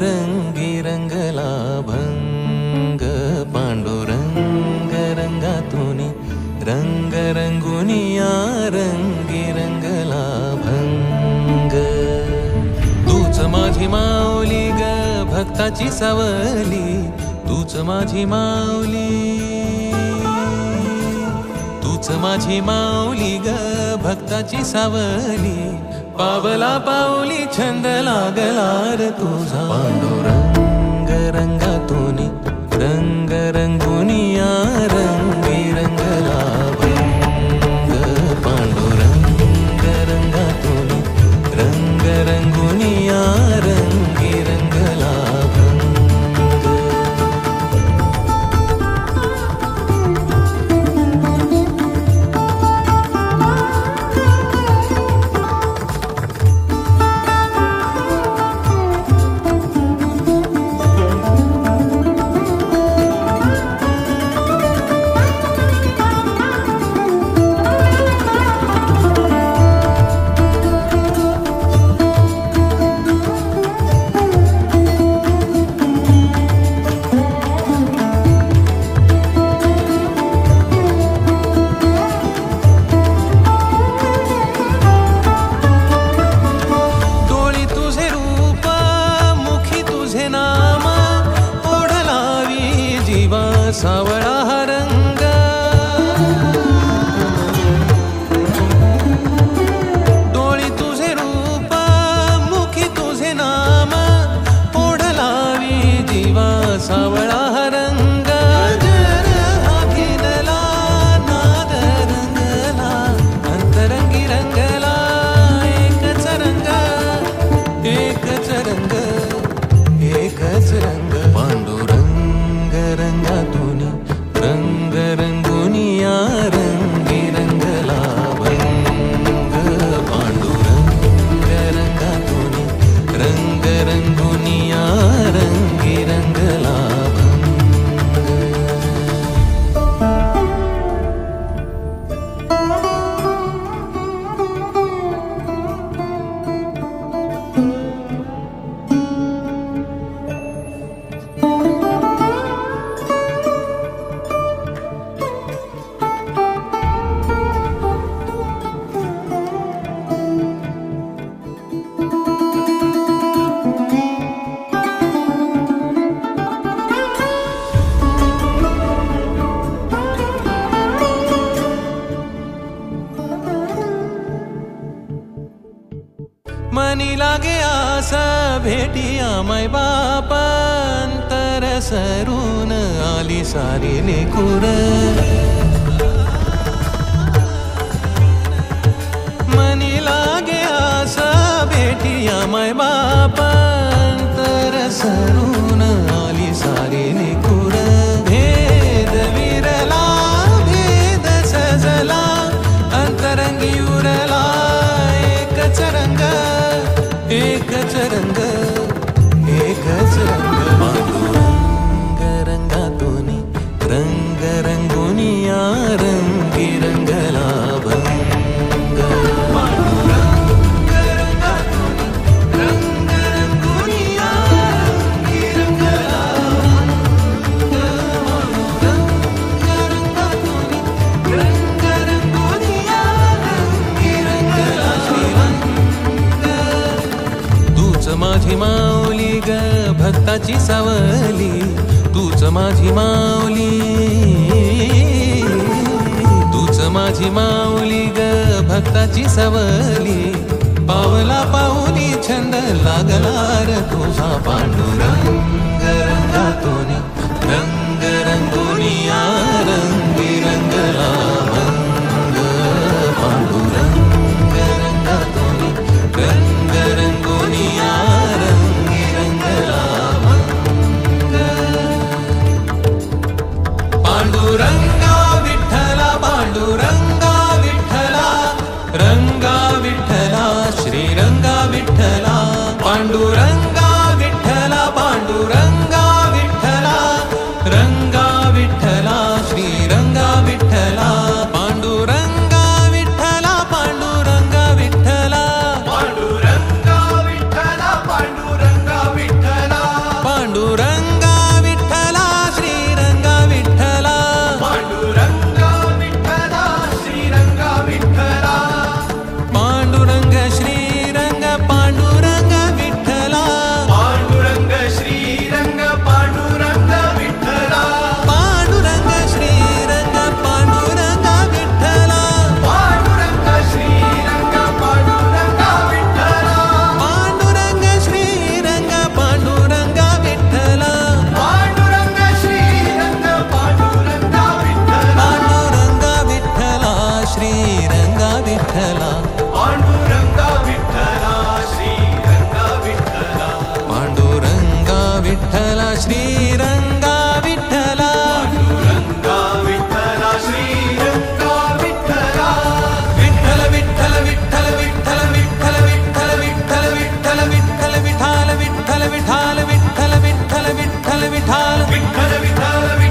रंगी रंगला भंग पांडुरंग रंगातूनी रंग रंगुनिया रंगी रंगला भंग तूच माझी माऊली ग भक्ताची सावली तूच माझी माऊली तूच माझी माऊली ग भक्ताची सावली पावला पाऊली छंद लागला रे तुझा पांडुरंग रंगातूनी रंग रंगुनिया रंगी रंगला भंग पांडुरंग रंगातूनी रंग रंगुनिया रंगी रंगला सावळा हा रंग डोळी तुझे रूप मुखी तुझे नाम ओढ लावी जीवा सावळा हा रंग जर हा घेरला नाद रंगला अंतरंगी रंगला एकच रंग एकच रंग एकच रंग पांडुरंग रंगातूनी रंग रंगुनिया रंगी रंगला भंग पांडुरंग रंगातूनी रंग रंगुनिया रंगी रंगला मनी लागे आसा भेटिया माय बाप अंतर सरून आली सारी लेकुर मनी लागे आसा भेटिया माय बाप अंतर सरून आली सारी लेकुर भेद विरला भेद सजला अंतरंगी उरला एकच रंग एकच रंग एकच रंग पांडुरंग रंगातूनी रंग रंगुनिया रंगी रंगला भंग पांडुरंग रंगातूनी रंग रंगुनिया रंगी रंगला भंग पांडुरंग रंगातूनी रंग रंगुनिया रंगी रंगला तूच माझी माऊली ग भक्ताची सावली तूच माझी माऊली तूच माझी माऊली ग भक्ताची सावली पावला पाऊली छंद लागला रे तुझा पांडुरंग रंगातूनी रंग रंगुनिया रंगी रंगला भंग पांडुरंग रंगातूनी रंग रंगुनिया रंगी रंगला भंग पांडुरंगा विठ्ठला पांडुरंगा विठ्ठला रंगा विठ्ठला श्रीरंगा विठ्ठला पांडुरंगा विठ्ठला विठ्ठल विठ्ठल